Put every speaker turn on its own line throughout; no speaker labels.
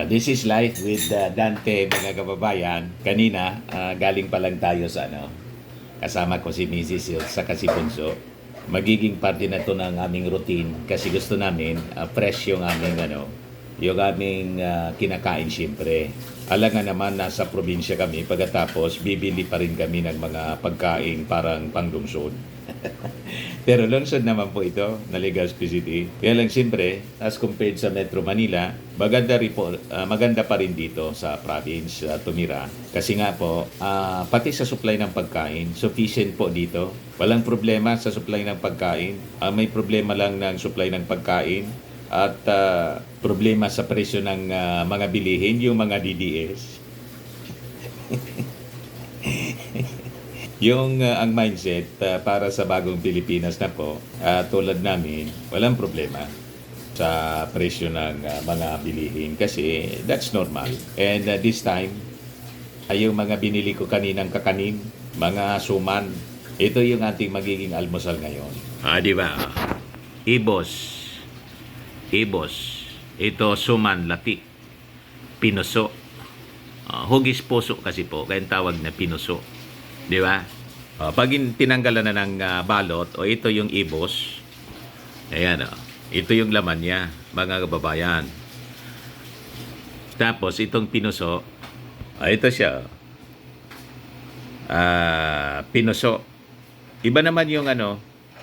This is life with Dante, mga kababayan. Kanina, galing pa lang tayo sa kasama ko si Mrs. sa si Punso. Magiging parte na to ng aming routine kasi gusto namin fresh yung aming kinakain siyempre. Alam nga naman nasa probinsya kami, pagkatapos bibili pa rin kami ng mga pagkain parang panglungsod. Pero lungsod naman po ito na Legazpi City. Kaya lang siyempre, as compared sa Metro Manila, maganda pa rin dito sa province tumira. Kasi nga po, pati sa supply ng pagkain, sufficient po dito. Walang problema sa supply ng pagkain. May problema lang ng supply ng pagkain at problema sa presyo ng mga bilihin, yung mga DDS. Yung ang mindset para sa bagong Pilipinas na po, tulad namin, walang problema sa presyo ng mga bilihin kasi that's normal. And this time, ay yung mga binili ko kaninang kakanin, mga suman, ito yung ating magiging almusal ngayon. Di ba? Ibos. Ito suman lati. Pinuso. Hugis puso kasi po, kaya tawag na pinuso. Di ba? Pag tinanggalan na ng balot, ito yung ibos. Ayan, ito yung laman niya, mga kababayan. Tapos, itong pinuso, ito siya. Pinuso. Iba naman yung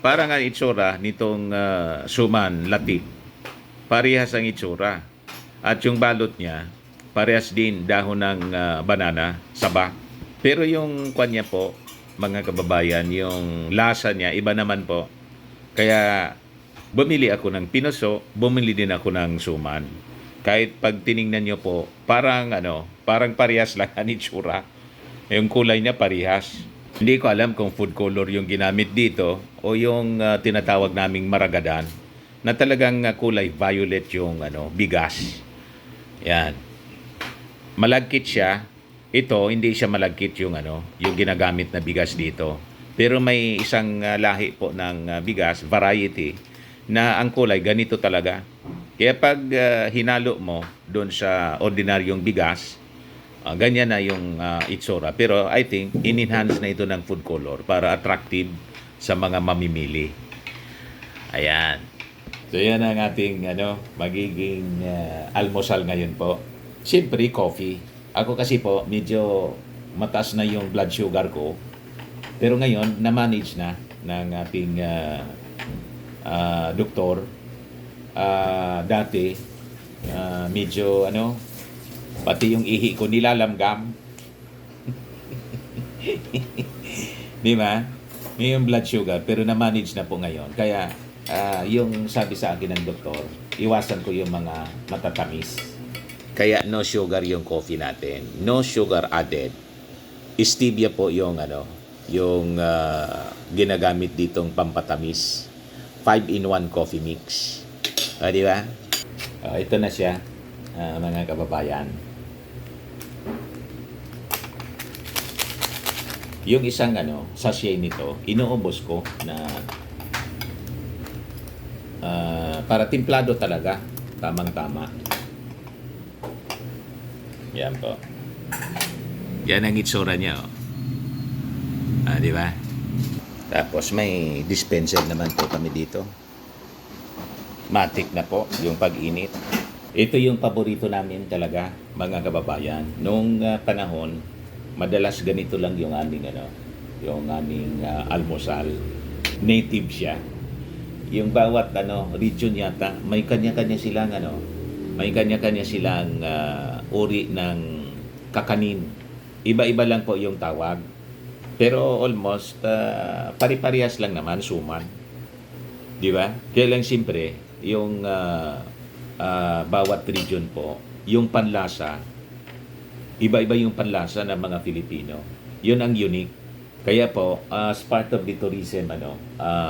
parang ang itsura nitong suman lati. Parehas ang itsura. At yung balot niya, parehas din dahon ng banana, saba. Pero yung kanya po, mga kababayan, yung lasa niya, iba naman po. Kaya bumili ako ng pinuso, bumili din ako ng suman. Kahit pag tiningnan nyo po, parang parehas lang ang itsura. Yung kulay niya parehas. Hindi ko alam kung food color yung ginamit dito o yung tinatawag naming maragadan na talagang kulay violet yung bigas. Yan. Malagkit siya. Ito, hindi siya malagkit yung ginagamit na bigas dito. Pero may isang lahi po ng bigas, variety, na ang kulay ganito talaga. Kaya pag hinalo mo doon sa ordinaryong bigas, ganyan na yung itsura. Pero I think, in-enhance na ito ng food color para attractive sa mga mamimili. Ayan. So yan ang ating magiging almusal ngayon po. Siyempre, coffee. Ako kasi po, medyo mataas na yung blood sugar ko. Pero ngayon, na-manage na ng ating doktor. Dati, medyo pati yung ihi ko nilalamgam. Di ba? May yung blood sugar, pero na-manage na po ngayon. Kaya, yung sabi sa akin ng doktor, iwasan ko yung mga matatamis. Kaya no sugar yung coffee natin. No sugar added. Stevia po yung yung ginagamit ditong pampatamis. 5-in-1 coffee mix. Di ba? Ito na siya, mga kababayan. Yung isang sachet nito, inuubos ko na para timplado talaga. Tamang-tama. Yan po. Yan ang itsura niya. Di ba? Tapos may dispenser naman po kami dito. Matik na po yung pag-init. Ito yung paborito namin talaga, mga kababayan. Noong panahon, madalas ganito lang yung aming almusal. Native siya. Yung bawat region yata, may kanya-kanya silang uri ng kakanin. Iba-iba lang po yung tawag. Pero almost pari-parehas lang naman suman. Di ba? Kaya lang siyempre, yung bawat region po, yung panlasa, iba-iba yung panlasa ng mga Filipino. Yun ang unique. Kaya po, as part of the tourism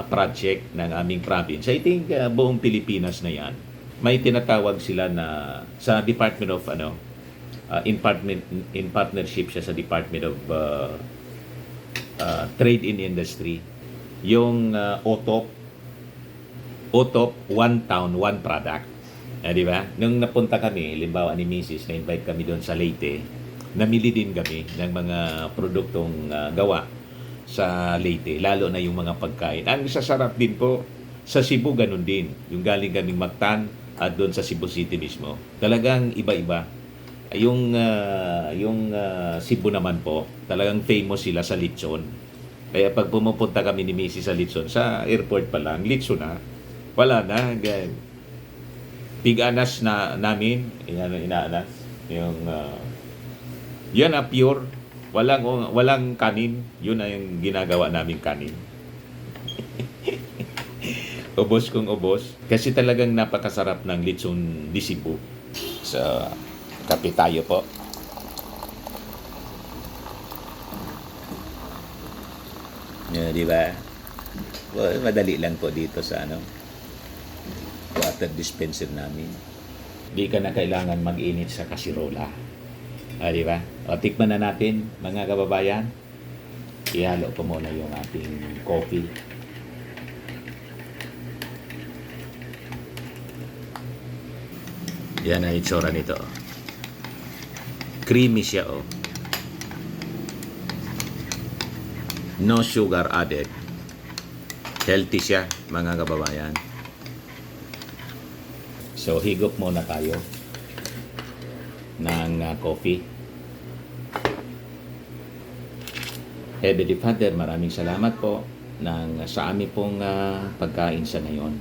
project ng aming province, I think buong Pilipinas na yan, may tinatawag sila na sa Department of in partnership siya sa Department of Trade and Industry, yung OTOP, One Town, One Product. Di ba? Nung napunta kami, limbawa ni Mrs., na-invite kami doon sa Leyte, namili din kami ng mga produktong gawa sa Leyte, lalo na yung mga pagkain. Ang sasarap din po sa Cebu, ganun din. Yung galing kaming Mactan at doon sa Cebu City mismo. Talagang iba-iba. Yung Cebu naman po, talagang famous sila sa lechon. Kaya pag pumupunta kami ni Mrs. sa lechon, sa airport pa lang, lechon na. Wala na. Pig-anas na namin, inaanas. Yan na pure. Walang kanin. Yun na yung ginagawa namin kanin. Ubos kong ubos. Kasi talagang napakasarap ng lechon di Cebu. So, kape tayo po. Di ba? Well, madali lang po dito sa water dispenser namin. Di ka na kailangan mag-init sa kasirola. Di ba? O, tikman na natin, mga kababayan. Ihalo ko muna yung ating coffee. Yan ang itsura nito. Creamy siya, oh. No sugar added. Healthy siya, mga kababayan. So, higop muna tayo ng coffee. Heavenly Father, maraming salamat po sa amin pong pagkain sa ngayon.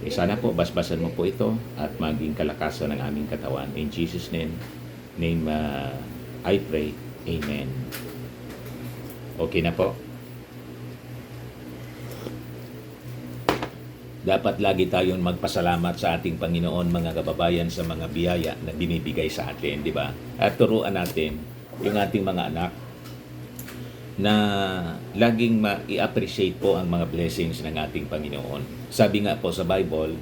Sana po, basbasan mo po ito at maging kalakasan ng aming katawan. In Jesus' name I pray. Amen. Okay na po. Dapat lagi tayong magpasalamat sa ating Panginoon, mga kababayan, sa mga biyaya na binibigay sa atin, di ba? At turuan natin yung ating mga anak na laging i-appreciate po ang mga blessings ng ating Panginoon. Sabi nga po sa Bible,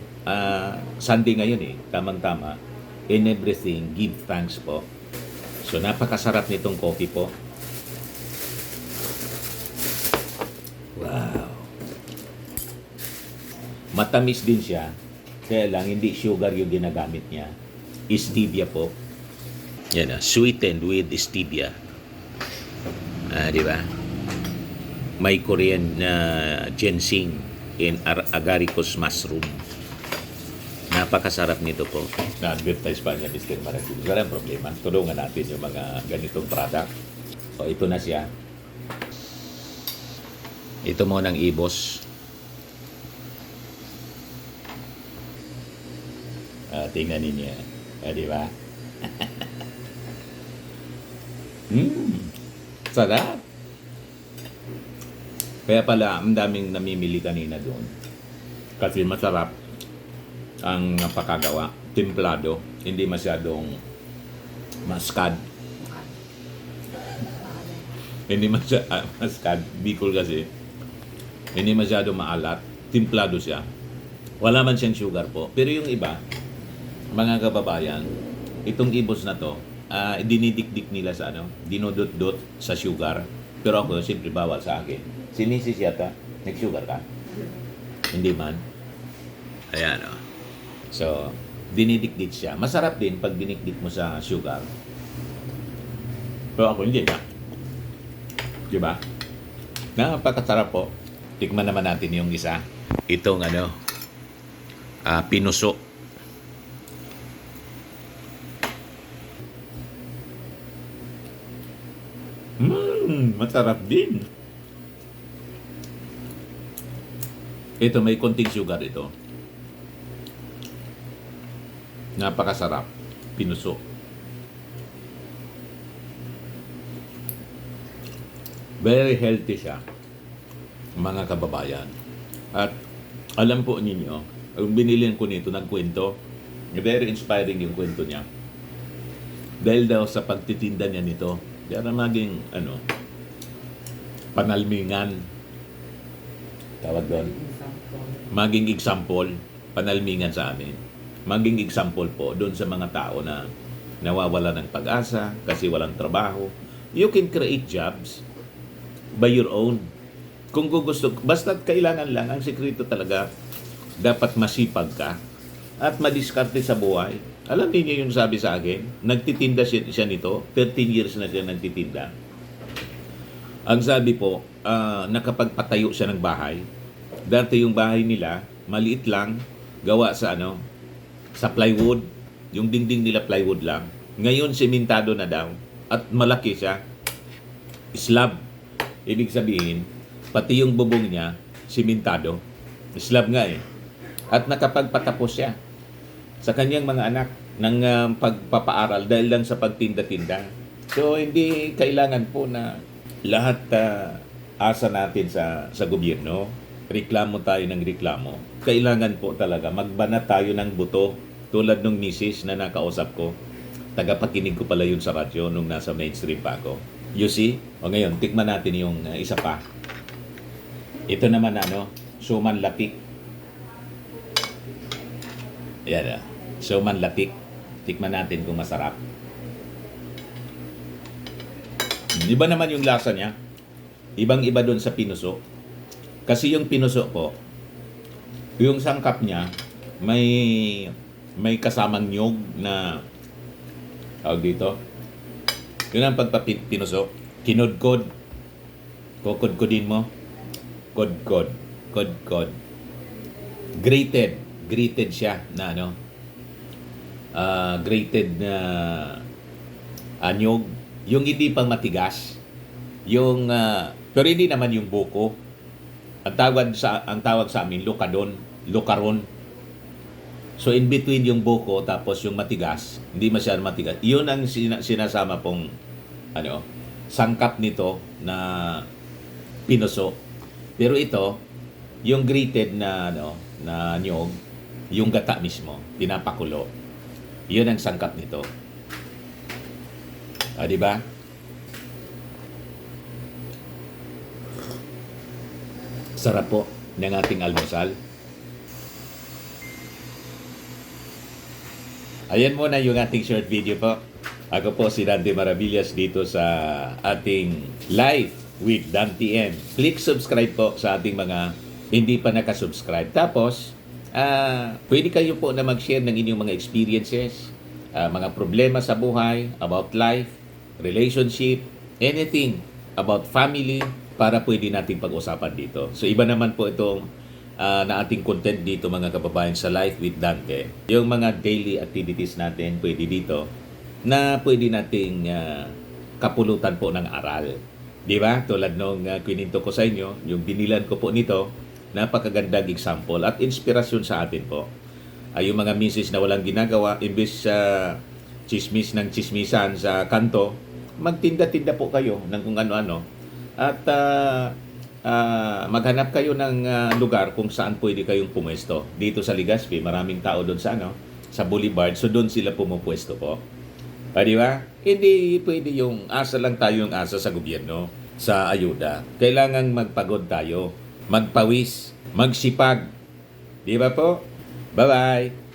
Sunday ngayon tamang-tama, in everything, give thanks po. So, napakasarap nitong coffee po. Wow! Matamis din siya, kaya lang hindi sugar yung ginagamit niya. Stevia po. Yan sweetened with stevia. Di ba? May Korean ginseng and agaricus mushroom. Napakasarap nito po. Na-advertise pa niya, Mr. Maragil. Walang problema. Tulungan natin yung mga ganitong product. So, ito na siya. Ito mo ng ibos. Tingnan ninyo. Di ba? Sarap. Kaya pala, ang daming namimili kanina doon. Kasi masarap ang napakagawa. Templado. Hindi masyadong maskad. Hindi masyadong maskad. Bicol kasi. Hindi masyadong maalat. Templado siya. Wala man siyang sugar po. Pero yung iba, mga kababayan, itong ibos na to, dinidikdik nila sa dinodot-dot sa sugar. Pero ako, siyempre bawal sa akin. Si Mrs. yata, nag-sugar ka? Hindi man. Ayan, o. So, dinidikdik siya. Masarap din pag dinikdik mo sa sugar. Pero ako, hindi na. Diba? Napakasarap po. Tikman naman natin yung isa. Itong pinuso. Masarap din. Ito, may konting sugar ito. Napakasarap. Pinuso. Very healthy siya, mga kababayan. At alam po ninyo, ang binilihan ko nito, nagkwento. Very inspiring yung kwento niya. Dahil daw sa pagtitinda niya nito, para maging panalmingan, tawag doon, maging example, panalmingan sa amin, maging example po doon sa mga tao na nawawala ng pag-asa kasi walang trabaho. You can create jobs by your own. Kung gusto, basta kailangan lang, ang sekreto talaga, dapat masipag ka at madiskarte sa buhay. Alam niyo yung sabi sa akin, nagtitinda siya nito, 13 years na siya nagtitinda. Ang sabi po, nakapagpatayo siya ng bahay. Dati yung bahay nila, maliit lang, gawa sa sa plywood. Yung dingding nila plywood lang. Ngayon, sementado na daw. At malaki siya. Slab. Ibig sabihin, pati yung bubong niya, sementado. Slab nga eh. At nakapagpatapos siya sa kanyang mga anak ng pagpapaaral dahil lang sa pagtinda-tinda. So, hindi kailangan po na lahat asa natin sa gobyerno. Reklamo tayo ng reklamo. Kailangan po talaga magbanat tayo ng buto tulad nung misis na nakausap ko. Tagapakinig ko pala yun sa radyo nung nasa mainstream pa ako. You see? O ngayon, tikman natin yung isa pa. Ito naman suman latik. Yan suman latik. Tikman natin kung masarap. Iba naman yung lasa niya. Ibang-iba doon sa pinuso. Kasi yung pinuso po, yung sangkap niya, may kasamang nyog na tawag dito. Yun ang pagpapinuso. Kinudkod. Kukudkudin mo. Kudkod. Kudkod. Grated. Grated siya na grated na anyog. Yung hindi pang matigas. Yung pero hindi naman yung buko. Ang tawag sa amin lukaron. So in between yung buko tapos yung matigas, hindi masyadong matigas. Iyon ang sinasama pong sangkap nito na pinuso. Pero ito, yung grated na na nyog, yung gata mismo, pinapakulo. Iyon ang sangkap nito. Di ba? Sarap po ng ating almusal. Ayan muna yung ating short video po. Ako po si Dante Maravillas dito sa ating live with Dante M. Click subscribe po sa ating mga hindi pa nakasubscribe. Tapos, pwede kayo po na mag-share ng inyong mga experiences, mga problema sa buhay, about life, relationship, anything about family, para pwede natin pag-usapan dito. So, iba naman po itong na ating content dito mga kababayan sa Life with Dante. Yung mga daily activities natin pwede dito na pwede nating kapulutan po ng aral. Di ba? Tulad nung kininto ko sa inyo, yung binilan ko po nito, napakagandang example at inspirasyon sa atin po. Yung mga misis na walang ginagawa, imbes sa chismis ng chismisan sa kanto, magtinda-tinda po kayo ng kung ano-ano. At maghanap kayo ng lugar kung saan pwede kayong pumwesto. Dito sa Legazpi, maraming tao doon sa sa Boulevard, so doon sila pumupwesto po. Di ba? Hindi pwede yung asa lang tayo yung asa sa gobyerno, sa ayuda. Kailangan magpagod tayo, magpawis, magsipag. Di ba po? Bye-bye!